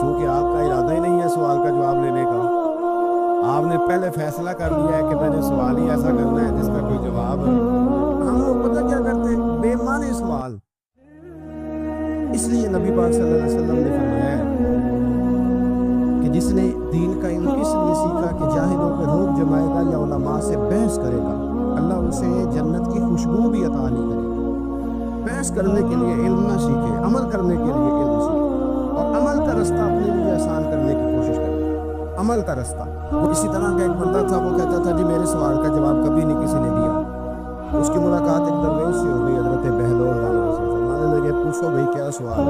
چونکہ آپ کا ارادہ ہی نہیں ہے سوال کا جواب لینے کا، آپ نے پہلے فیصلہ کر لیا ہے کہ میں نے سوال ہی ایسا کرنا ہے جس کا کوئی جواب ہے۔ ہم لوگ پتہ کیا کرتے ہیں، بے معنی سوال۔ اس لیے نبی پاک صلی اللہ علیہ وسلم نے فرمایا ہے کہ جس نے دین کا علم اس لیے سیکھا کہ جاہلوں پہ روک جمائے گا یا علماء سے بحث کرے گا، اللہ اسے جنت کی خوشبو بھی عطا نہیں کرے گا۔ بحث کرنے کے لیے علم نہ سیکھے، عمل کرنے کے لیے علم سیکھے، اور عمل کا رستہ اپنے لیے آسان کرنے کی کوشش کرے۔ عمل کا رستہ، وہ اسی طرح کا ایک بندہ تھا، وہ کہتا تھا جی میرے سوال کا جواب کبھی نہیں کسی نے دیا۔ اس کی ملاقات ایک درویش سے ہو گئی، حضرت بہلول رانا سے۔ فرمانے لگے پوچھو بھائی کیا سوال ہے؟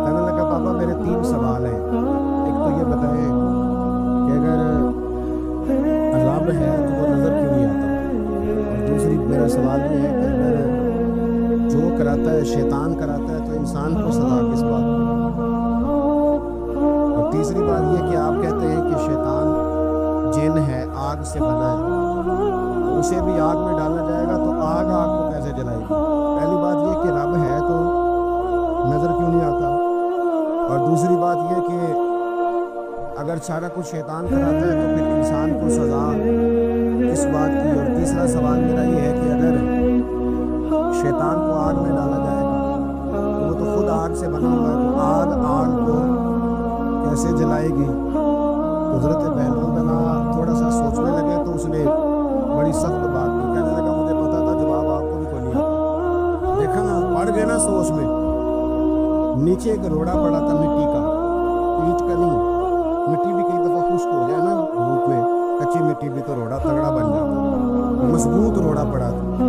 کہنے لگا بابا میرے 3 سوال ہیں، ایک تو یہ بتائیں کہ اگر رب ہے تو وہ نظر کیوں نہیں آتا، اور دوسری میرا سوال یہ ہے کہ اگر جو کراتا ہے شیطان کراتا ہے تو انسان کو سزا کس بات کی؟ اور تیسری بات یہ کہ آپ کہتے ہیں کہ شیطان جن ہے، آگ سے بنا ہے، تو اسے بھی آگ میں ڈالا جائے گا تو آگ کو کیسے جلائے گی؟ پہلی بات یہ کہ رب ہے تو نظر کیوں نہیں آتا، اور دوسری بات یہ کہ اگر سارا کچھ شیطان کراتا ہے تو پھر انسان کو سزا کس بات کی؟ اور تیسرا سوال میرا یہ ہے کہ اگر شیطان کو آگ میں ڈالا جائے گا تو وہ تو خود آگ سے بنا ہوا ہے، تو آگ کو کیسے جلائے گی؟ تو حضرت بہلول رانا تھوڑا سا سوچنے لگے تو اس نے بڑی سخت بات کی، کہنے لگا مجھے پتا تھا جواب آپ کو بھی کوئی نہیں آتا۔ دیکھا نا، پڑ گئے نا سوچ میں۔ نیچے ایک روڑا پڑا تھا مٹی کا، اینٹ کا نہیں، مٹی بھی کئی دفعہ خشک ہو جائے نا دھوپ میں، کچی مٹی بھی تو روڑا تگڑا بن جاتا، مضبوط روڑا پڑا تھا۔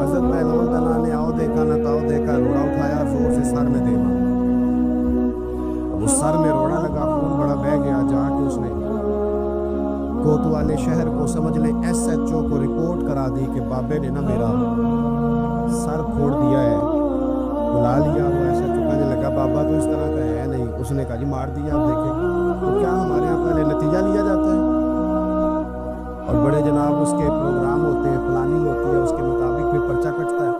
حضرت بہلول رانا نے آؤ دیکھا نہ تاؤ دیکھا، روڑا اٹھایا زور سے سر میں دے مارا۔ اب اس سر میں روڑا لگا، خون بڑا بہہ گیا۔ جا کے اس نے کوتوالے شہر کو سمجھ لیں SHO کو رپورٹ کرا دی کہ بابے نے نا میرا سر پھوڑ دیا ہے۔ بلا لیا وہ SHO، کہنے لگا بابا تو اس طرح کا ہے نہیں۔ اس نے کہا جی مار دیا، آپ دیکھیں تو کیا ہمارے یہاں پہلے نتیجہ لیا جاتا ہے، اور بڑے جناب اس کے پروگرام ہوتے ہیں، پلاننگ ہوتی ہے، اس کے مطابق پھر پرچہ کٹتا ہے۔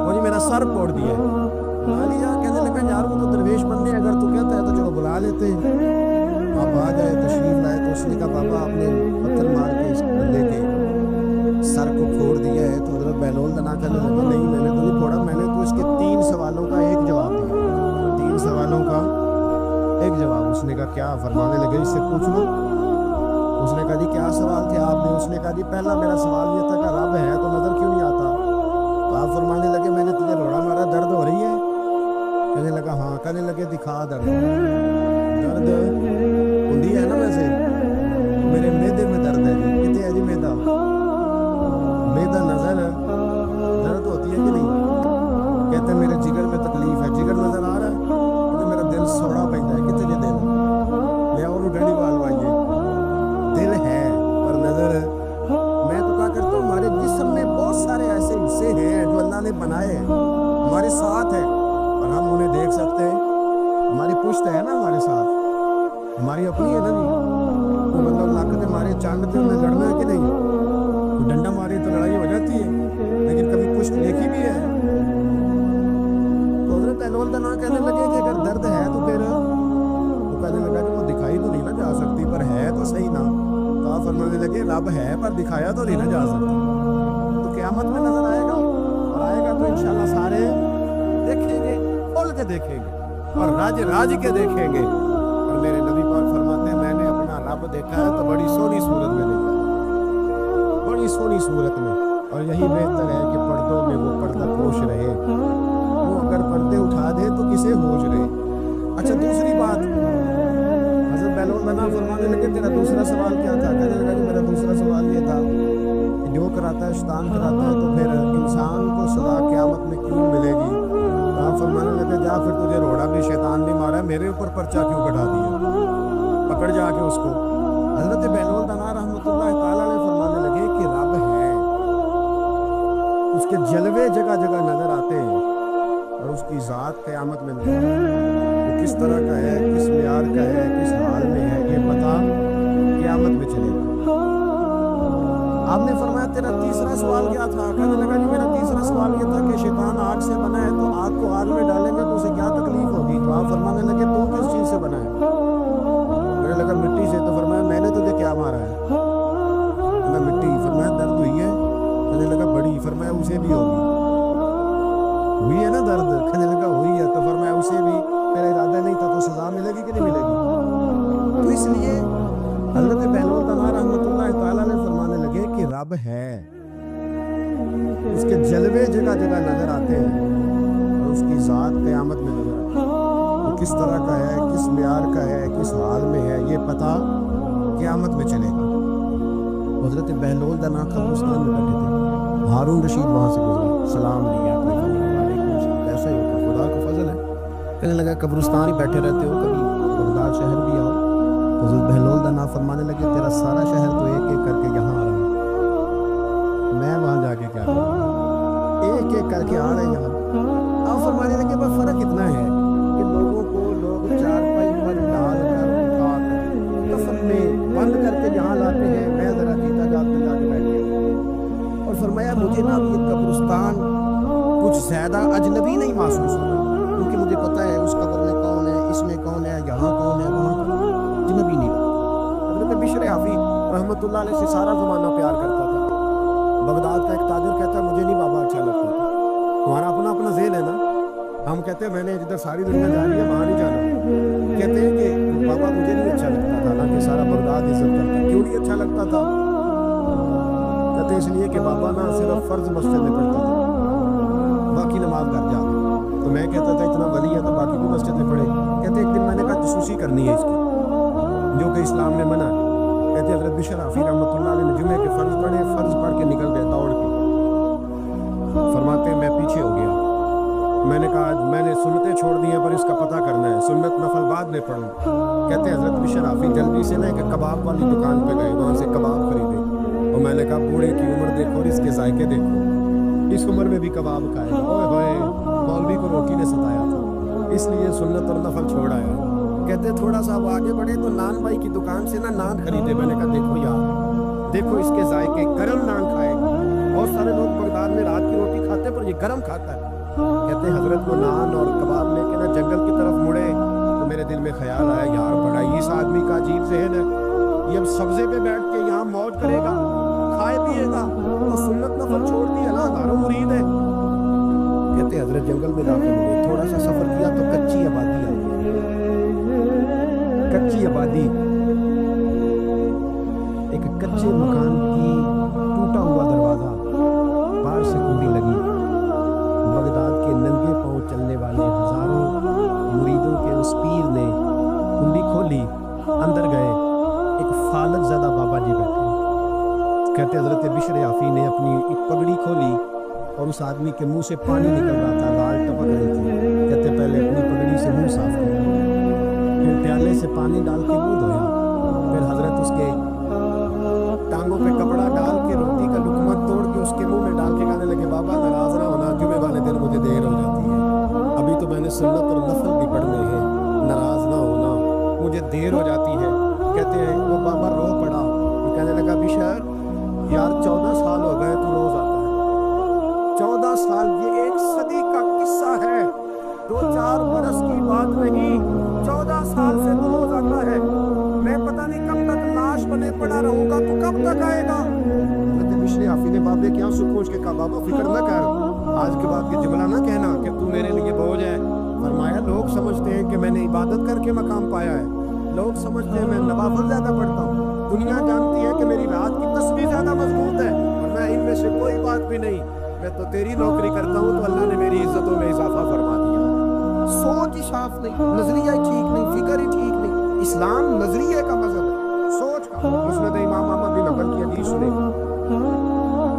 وہ جی میرا سر پھوڑ دیا ہے، بلا لیا۔ کہنے لگا یار وہ تو درویش بندے، اگر تو کہتا ہے تو چلو بلا لیتے ہیں۔ آپ آ گئے، تشریف لائے، تو اس نے کہا بابا آپ نے پتھر مار کے اس بندے کے سر کو پھوڑ دیا ہے۔ تو حضرت بہلول رانا کہنے لگے نہیں میں نے تو نہیں پھوڑا، میں نے تو اس کے 3 سوالوں کا ایک جواب دیا، 3 سوالوں کا ایک جواب۔ اس نے کہا کیا؟ فرمانے لگے اس سے پوچھ لو۔ اس نے کہا جی کیا سوال تھے آپ نے؟ اس نے کہا جی پہلا میرا سوال یہ تھا کہ رب ہے تو نظر کیوں نہیں آتا؟ تو آپ فرمانے لگے میں نے تجھے روڑا مارا، درد ہو رہی ہے؟ کہنے لگا ہاں۔ کہنے لگے دکھا درد ہوندی ہے نا ویسے؟ میرے میدے میں درد ہے جی۔ کتنے ہے جی میدا؟ میدا نظر درد ہوتی ہے کہ نہیں؟ کہتے ہیں میرے جگر میں تکلیف ہے، جگر نظر آ رہا ہے؟ کہتے میرا دل سوڑا پہنتا ہے، کتنے جی دل میں اور ڈنڈی وال وائیے، دل ہے پر نظر ہے۔ میں تو کہا کرتا ہوں ہمارے جسم میں بہت سارے ایسے حصے ہیں جو اللہ نے بنائے ہیں، ہمارے ساتھ ہیں اور ہم انہیں دیکھ سکتے ہیں۔ ہماری پشت ہے نا ہمارے ساتھ، ہماری اپنی ہے نا جی۔ کوئی بندہ لاکھ دے مارے چاند پہ انہیں لڑنا ہے کہ نہیں؟ کوئی ڈنڈا مارے تو لڑائی ہو جاتی ہے، لیکن کبھی پشت دیکھی بھی ہے؟ تو حضرت بہلول رانا کہنے لگے کہ اگر درد ہے تو پھر وہ کہنے لگا کہ وہ دکھائی تو نہیں نہ جا سکتی، پر ہے تو صحیح نا۔ تو آپ فرمانے لگے رب ہے پر دکھایا تو نہیں نہ جا سکتا، تو قیامت میں نظر آئے گا، اور آئے گا تو انشاءاللہ سارے دیکھیں گے، کھول کے دیکھیں گے اور راج کے دیکھیں گے۔ اور میرے نبی پاک فرماتے ہیں میں نے اپنا رب دیکھا ہے تو بڑی سونی صورت میں دیکھا ہے، بڑی سونی صورت میں، اور یہی بہتر ہے کہ پردوں میں وہ پردہ پوش رہے، وہ اگر پردے اٹھا دے تو کسے ہوش رہے۔ اچھا دوسری بات، حضرت بہلول رانا فرمانے لگے تیرا دوسرا سوال کیا تھا؟ کہنے لگا کہ میرا دوسرا سوال یہ تھا کہ جو کراتا ہے شیطان کراتا ہے تو پھر انسان کو سزا قیامت میں کیوں ملے گی؟ تو آپ فرمانے لگے جا پھر تجھے روڑا بھی شیطان نے مارا، میرے اوپر پرچہ کیوں کٹا دیا؟ پکڑ جا کے اس کو۔ حضرت بہلول رانا رحمۃ اللہ تعالیٰ علیہ فرمانے لگے کہ رب ہے، اس کے جلوے جگہ جگہ نظر آتے ہیں، اور اس کی ذات قیامت میں نہیں، وہ کس طرح کا ہے، کس معیار کا ہے، کس حال میں ہے، یہ پتہ قیامت میں چلے گا۔ آپ نے فرمایا تیرا تیسرا سوال کیا تھا؟ کہنے لگا جی میرا تیسرا سوال یہ تھا کہ شیطان آگ سے بنا ہے تو آگ کو آگ میں ڈالیں گے تو اسے کیا تکلیف ہوگی؟ تو آپ فرمانے لگے تو کس چیز سے بنا ہے؟ سزا ملے گی کہ نہیں ملے گی؟ تو اس لیے حضرت بہلول تنہا رحمۃ اللہ تعالیٰ نے فرمانے لگے کہ رب ہے، اس کے جلوے جگہ جگہ نظر آتے ہیں اور اس کی ذات قیامت میں نظر آتی ہے۔ وہ کس طرح کا ہے، کس معیار کا ہے، کس حال میں ہے، یہ پتہ قیامت میں چلے گا۔ حضرت بہلول تنہا قبرستان میں بیٹھے تھے، ہارون رشید وہاں سے گزرا، سلام لیا اپنے ایسا ہی ہوگا، خدا کو فضل ہے۔ کہنے لگا قبرستان ہی بیٹھے رہتے ہو، کبھی بغداد شہر بھی آؤ۔ حضرت بہلول تنہا فرمانے لگے تیرا سارا شہر تو ایک ایک کر کے یہاں آ رہا ہے، میں وہاں جا کے کیا کروں؟ ایک ایک کر کے آ رہے ہیں یہاں۔ آپ فرمانے لگے بس فرق اتنا ہے کہ لوگوں کو لوگ چارپائی پر ڈال کر اٹھا کر کفن میں بند کر کے یہاں لاتے ہیں، میں ذرا جیتا جاتا جا کے بیٹھ گیا۔ اور فرمایا مجھے نا یہ قبرستان کچھ زیادہ اجنبی نہیں محسوس ہوتا، کیونکہ مجھے پتہ ہے اس قبر میں کون ہے، اس میں کون ہے، یہاں کون ہے، وہاں کون ہے، اجنبی نہیں لگتا۔ حضرت بشر حافی رحمۃ اللہ علیہ سے سارا زمانہ پیار کرتا تھا۔ بغداد کا ایک تاجر کہتا ہے مجھے نہیں بابا اچھا لگتا تھا، تمہارا اپنا اپنا ذیل ہے نا، ہم کہتے ہیں میں نے جدھر ساری دنیا جا رہی ہے وہاں نہیں جانا۔ کہتے ہیں کہ بابا مجھے نہیں اچھا لگتا تھا، حالانکہ سارا بغداد عزت کرتا، کیوں نہیں اچھا لگتا تھا؟ کہتے ہیں اس لیے کہ بابا نا صرف فرض مسجد میں پڑھتا تھا، باقی نماز گھر جا کے۔ تو میں کہتا تھا اتنا ولی ہے تو باقی بھی مسجد میں پڑھے۔ کہتے ایک دن میں نے کہا جاسوسی کرنی ہے اس کی، جو کہ اسلام نے منع ہے۔ کہتے حضرت بشر حافی رحمۃ اللہ علیہ نے جمعے کے فرض پڑھے، فرض پڑھ کے نکل گئے دوڑ کے۔ فرماتے ہیں میں پیچھے ہو گیا، میں نے کہا میں نے سنتیں چھوڑ دی ہیں پر اس کا پتہ کرنا ہے، سنت نفل بعد میں پڑھوں۔ کہتے ہیں حضرت بشر حافی جلدی سے نا ایک کباب والی دکان پہ گئے، وہاں سے کباب خریدے، اور میں نے کہا بوڑھے کی عمر دیکھو اور اس کے ذائقے دیکھو، اس عمر میں بھی کباب کھائے گا، اوئے ہوئے مولوی کو روٹی نے ستایا تھا، اس لیے سنت اور نفل چھوڑ آیا۔ کہتے تھوڑا سا وہ آگے بڑھے تو نان بھائی کی دکان سے نا نان خریدے، میں نے کہا دیکھو یار، دیکھو اس کے ذائقے، گرم نان کھائے گا، بہت سارے لوگ بغداد میں رات کی روٹی کھاتے ہیں پر یہ گرم کھاتا ہے۔ کہتے ہیں حضرت وہ نان اور کباب لے کے نا جنگل کی طرف مڑے تو میرے دل میں خیال آیا یار بڑا اس آدمی کا عجیب ذہن ہے، یہ اب سبزے پہ بیٹھ کے یہاں موج کرے گا، کھائے پیے گا، تو سنت نفل چھوڑ دی ہے نا، ہزاروں مرید ہے۔ کہتے حضرت جنگل میں داخل ہوئے، تھوڑا سا سفر کیا تو کچی آبادی آ گئی، کچی آبادی، ایک کچے مکان کی ٹوٹا ہوا دروازہ، باہر سے کنڈی لگی، بغداد کے ننگے پاؤں چلنے والے ہزاروں مریدوں کے اس پیر نے کنڈی کھولی، اندر گئے، ایک فالج زدہ بابا جی بیٹھے۔ کہتے حضرت بشر حافی نے اپنی ایک پگڑی کھولی اور اس آدمی کے منہ سے پانی نکل رہا تھا، لال ٹپک رہی تھی۔ کہتے پہلے اپنی پگڑی سے منہ صاف کیا، پھر پیالے سے پانی ڈال کے منہ دھویا، پھر حضرت اس کے ٹانگوں پہ کپڑا ڈال کے روٹی کا لقمہ توڑ کے اس کے منہ میں ڈال کے کہنے لگے بابا ناراض نہ ہونا، جمعے والے دن مجھے دیر ہو جاتی ہے، ابھی تو میں نے سنت اور نفل بھی پڑھنے ہیں، ناراض نہ ہونا، مجھے دیر ہو جاتی ہے۔ کہتے ہیں وہ بابا رو پڑا، وہ کہنے لگا بشر یار 14 سال ہو گئے تو روز آتا ہے، 14 سال، یہ 1 صدی کا قصہ ہے، 2-4 برس کی بات نہیں، 14 سال سے تو روز آتا ہے، میں پتہ نہیں کب تک لاش بنے پڑا رہوں گا، تو کب تک آئے گا؟ حضرت بشر حافی نے بابے کیا سکوچ کے کہا بابا فکر نہ کر، آج کے بعد یہ جملہ نہ کہنا کہ تو میرے لیے بوجھ ہے۔ فرمایا لوگ سمجھتے ہیں کہ میں نے عبادت کر کے مقام پایا ہے، لوگ سمجھتے ہیں میں نوافل زیادہ پڑھتا ہوں، دنیا جانتی ہے کہ میری رات کی تسبیح زیادہ مضبوط ہے، اور میں ان میں سے کوئی بات بھی نہیں، میں تو تیری نوکری کرتا ہوں تو اللہ نے میری عزتوں میں اضافہ فرما دیا۔ سوچ ہی صاف نہیں، نظریہ ہی ٹھیک نہیں، فکر ہی ٹھیک نہیں۔ اسلام نظریے کا مذہب ہے، سوچ کا۔ مسند امام احمد بن حنبل کی حدیث سنے،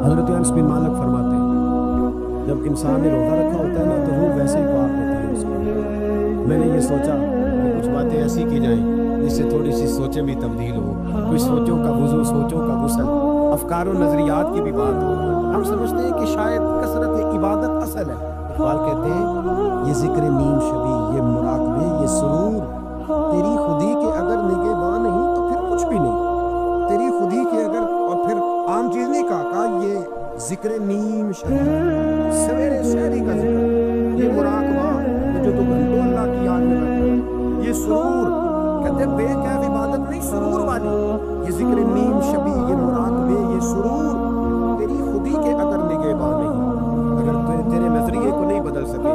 حضرت انس بن مالک فرماتے ہیں جب انسان نے روزہ رکھا ہوتا ہے نا تو روح ویسے ہی پاک ہوتی ہے اس کی۔ میں نے یہ سوچا کہ کچھ باتیں ایسی کی جائیں جس سے تھوڑی سی سوچیں بھی تبدیل ہو، کچھ سوچوں کا وضو، سوچوں کا غسل، افکار و نظریات کی بھی بات ہو۔ ہم سمجھتے ہیں کہ شاید کثرت عبادت اصل ہے۔ اقبال کہتے ہیں یہ ذکر نیم شبی، یہ مراقبے، یہ سرور، تیری خودی کے اگر نگہباں نہیں تو پھر کچھ بھی نہیں، تیری خودی کے اگر، اور پھر عام چیز نہیں کہا یہ ذکر نیم شبی، سویرے شہری کا ذکر، یہ مراقبہ جو تو گھنٹوں اللہ کی یاد میں بیٹھا ہے، یہ سرور، کہتے بے کیف عبادت نہیں، سرور والی، یہ ذکر نیم شبی، یہ مراقبے، یہ سرور، تیری خودی کے اگر نگہباں نہیں، اگر تیرے نظریے کو نہیں بدل سکے،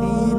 3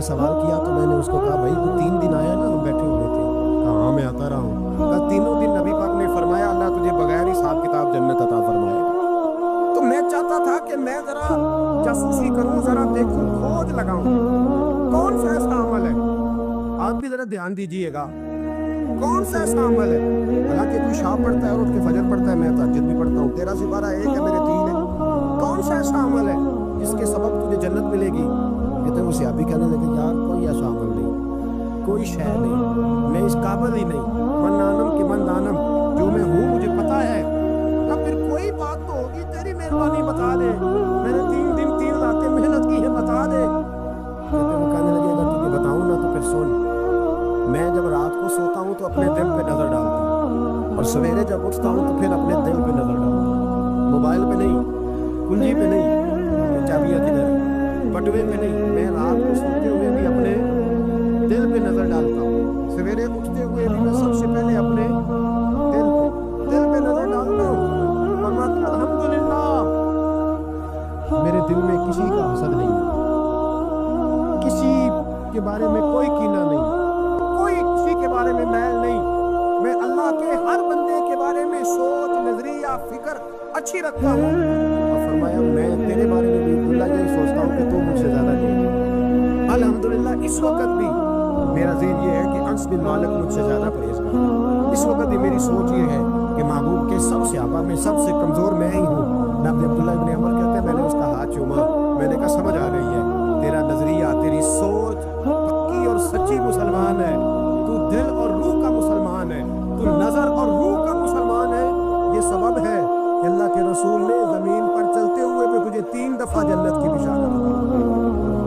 نے سوال کیا تو میں نے اس کو کہا بھائی تو 3 دن آیا نا, ہم بیٹھے ہوئے تھے. کہا ہاں میں آتا رہا ہوں. کہا تینوں دن نبی پاک نے فرمایا اللہ تجھے بغیر حساب کتاب جنت عطا فرمائے گا. تو میں چاہتا تھا کہ میں ذرا جاسوسی کروں, ذرا دیکھوں, کھوج لگاؤں کون سا ایسا عمل ہے. آپ بھی ذرا دھیان دیجئے گا, کون سا ایسا عمل ہے. حالانکہ کوئی شام پڑھتا ہے اور اٹھ کے فجر پڑھتا ہے, میں تہجد بھی پڑھتا ہوں, 13 سپارہ ایک ہے, میرے 3 ہے. کون سا ایسا عمل ہے جس کے سبب تجھے جنت ملے گی. کہتے ہیں وہ صحابی کہنے لگے یار کوئی ایسا عمل نہیں, کوئی شے نہیں, میں اس قابل ہی نہیں. من نانم کہ من دانم, جو میں ہوں مجھے پتا ہے. اب پھر کوئی بات تو ہوگی, تیری مہربانی بتا دے, میں نے 3 دن 3 راتیں محنت کی ہے, بتا دے. کہتے ہیں وہ کہنے لگے اگر تجھے بتاؤں نا تو پھر سن. میں جب رات کو سوتا ہوں تو اپنے دل پہ نظر ڈالتا ہوں, اور سویرے جب اٹھتا ہوں تو پھر اپنے دل پہ نظر ڈالتا ہوں. موبائل پہ نہیں, کنجی پہ نہیں, چابیاں کدھر ہے, بٹوے پہ نہیں. میں رات کو سوتے ہوئے بھی اپنے دل پہ نظر ڈالتا ہوں, سویرے اٹھتے ہوئے بھی میں سب سے پہلے اپنے دل پہ نظر ڈالتا ہوں. فرماتا ہوں الحمدللہ میرے دل میں کسی کا حسد نہیں, کسی کے بارے میں کوئی کینہ نہیں, کوئی کسی کے بارے میں میل نہیں. میں اللہ کے ہر بندے کے بارے میں سوچ, نظریہ, فکر اچھی رکھتا ہوں. اور فرمایا میں تیرے بارے میں بھی اللہ یہی سوچتا ہوں کہ تو مجھ سے زیادہ نہیں. الحمدللہ اس وقت بھی میرا ذہن یہ ہے کہ انس بن مالک مجھ سے زیادہ پرہیزگار ہے. اس وقت بھی میری سوچ یہ ہے کہ محبوب کے سب صحابہ میں سب سے کمزور میں ہی ہوں. نبی عبداللہ ابن عمر کہتے ہیں میں نے اس کا ہاتھ چوما, میں نے کہا سمجھ آ گئی ہے, تیرا نظریہ, تیری سوچ پکی اور سچی مسلمان ہے. تو دل اور روح کا مسلمان ہے, تو نظر اور روح کا مسلمان ہے. یہ سبب ہے کہ اللہ کے رسول نے زمین پر چلتے ہوئے بھی تجھے 3 دفعہ جنت کی بشارت دی.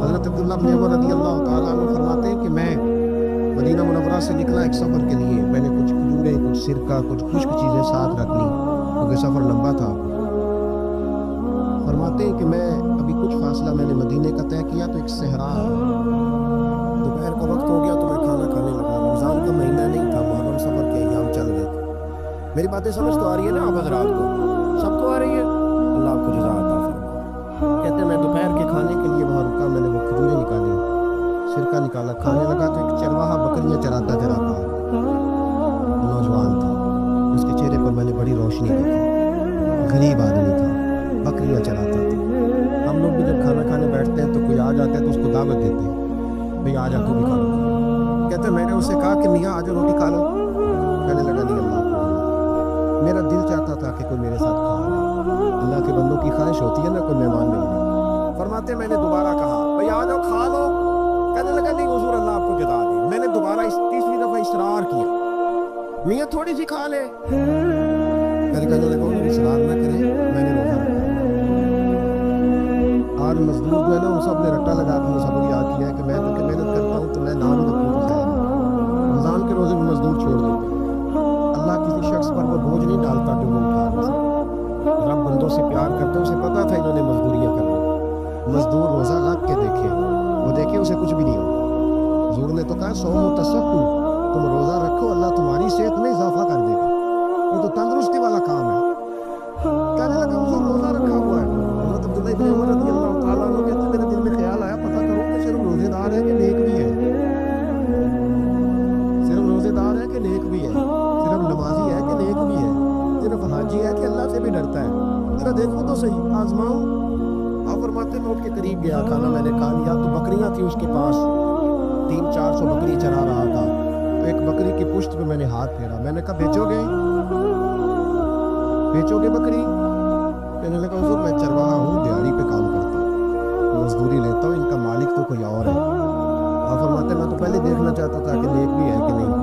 حضرت عبداللہ بن عمر رضی اللہ تعالیٰ عنہ فرماتے ہیں کہ میں مدینہ منورہ سے نکلا ایک سفر کے لیے. میں نے کچھ کھجوریں, کچھ سرکہ, کچھ خشک چیزیں ساتھ رکھ لی کیونکہ سفر لمبا تھا. فرماتے ہیں کہ میں ابھی کچھ فاصلہ میں نے مدینے کا طے کیا تو ایک صحرا ہے. دوپہر کا وقت ہو گیا تو میں کھانا کھانے لگا. رمضان کا مہینہ نہیں تھا, محرم سفر کے ایام چل رہے تھے. میری باتیں سمجھ تو آ رہی ہے نا آپ حضرات کو, سب کو آ رہی ہے. اللہ آپ کو جزا عطا فرمائے. کہتے ہیں میں دوپہر کے کھانے کے لیے وہاں رکا, میں نے وہ کھجوریں نکالی, سرکہ نکالا, کھانے لگا تو ایک چرواہا بکریاں چراتا نوجوان تھا. اس کے چہرے پر میں نے بڑی روشنی دیکھی, غریب آدمی تھا, بکریاں چراتا تھا. ہم لوگ بھی جب کھانا کھانے بیٹھتے ہیں تو کوئی آ جاتا ہے تو اس کو دعوت دیتے ہیں, بھئی آ جا تو بھی کھانا کھا. کہتے ہیں میں نے اس سے کہا کہ میاں آ جا روٹی کھا لو. کہنے لگا نہیں اللہ کو, میرا دل چاہتا تھا کہ کوئی میرے ساتھ کھا لے. اللہ کے بندوں کی خواہش ہوتی ہے نا کوئی مہمان مل جائے. فرماتے میں نے دوبارہ کہا بھئی آ جاؤ کھا لو. کہنے لگا نہیں حضور اللہ آپ کو جتا دی. میں نے دوبارہ 3ری دفعہ اصرار کیا, میاں تھوڑی سی کھا لے. کہنے لگا انہوں اصرار نہ کرے, میں نے روزہ رکھا. آج مزدور جو ہے نا ان سب نے رٹا لگا کے سب کو یاد کیا ہے کہ میں جو کہ محنت کرتا ہوں تو میں نام رکھوں تو خیر. رمضان کے روزے میں مزدور چھوڑ دیتے ہیں. اللہ کسی شخص پر وہ بوجھ نہیں ڈالتا جو وہ اٹھا نہیں سکتا. رب بندوں سے پیار کرتے, اسے پتا تھا انہوں نے مزدوریاں کرنی. مزدور روزہ رکھ کے دیکھے, وہ دیکھے اسے کچھ بھی نہیں ہوگا. حضور نے تو کہا صوم تصدقوا, تم روزہ رکھو اللہ تمہاری صحت میں اضافہ کر دے گا. یہ تو تندرستی والا کام ہے. کہنے لگا حضور روزہ رکھا ہوا ہے. حضرت عبداللہ بن عمر رضی اللہ تعالیٰ عنہ کہتے میرے دل میں خیال آیا پتہ کروں کہ صرف روزے دار ہے کہ نیک بھی ہے. صرف روزے دار ہے کہ نیک بھی ہے, صرف نمازی ہے کہ نیک بھی ہے, صرف حاجی ہے کہ اللہ سے بھی ڈرتا ہے. ذرا دیکھو تو صحیح, آزماؤں. آپ فرماتے میں اٹھ کے قریب گیا, کھانا میں نے کھا لیا تو بکریاں تھیں اس کے پاس, 300-400 بکری چرا رہا تھا. تو ایک بکری کی پشت پہ میں نے ہاتھ پھیرا. میں نے کہا بیچو گے بکری؟ کہنے لگا حضور میں چرواہا ہوں, دیہڑی پہ کام کرتا ہوں, مزدوری لیتا ہوں, ان کا مالک تو کوئی اور ہے. آپ فرماتے میں تو پہلے دیکھنا چاہتا تھا کہ نیک بھی ہے کہ نہیں.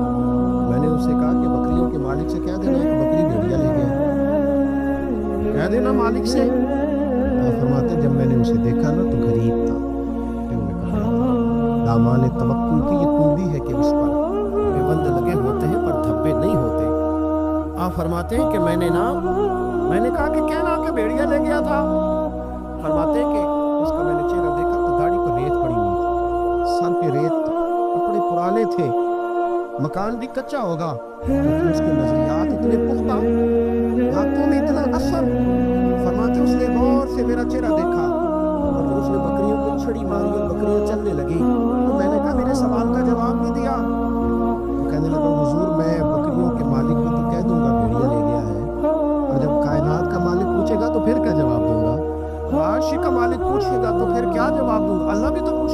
میں نے اس سے کہا کہ بکریوں کے مالک سے کہہ دینا ایک بکری بھیڑیا لے گیا, کہہ دینا مالک سے. آپ فرماتے جب میں نے اسے دیکھا نا تو غریب تھا, دامان توکل کی یہ کنڈی ہے کہ اس پر بند لگے ہوتے ہیں پر دھبے نہیں ہوتے. آپ فرماتے ہیں کہ میں نے کہا کہ کہنا کہ بھیڑیا لے گیا تھا. فرماتے ہیں کہ اس کا میں نے چہرہ دیکھا تو داڑھی پر ریت پڑی ہوئی تھی, سر پہ ریت, کپڑے پرانے تھے, مکان بھی کچا ہوگا لیکن اس کے نظریات اتنے پختہ, ہاتھوں میں اتنا اثر. فرماتے اس نے غور سے میرا چہرہ دیکھا اور پھر اس نے بکریوں کو چھڑی ماری اور بکریاں چلنے لگی. تو میں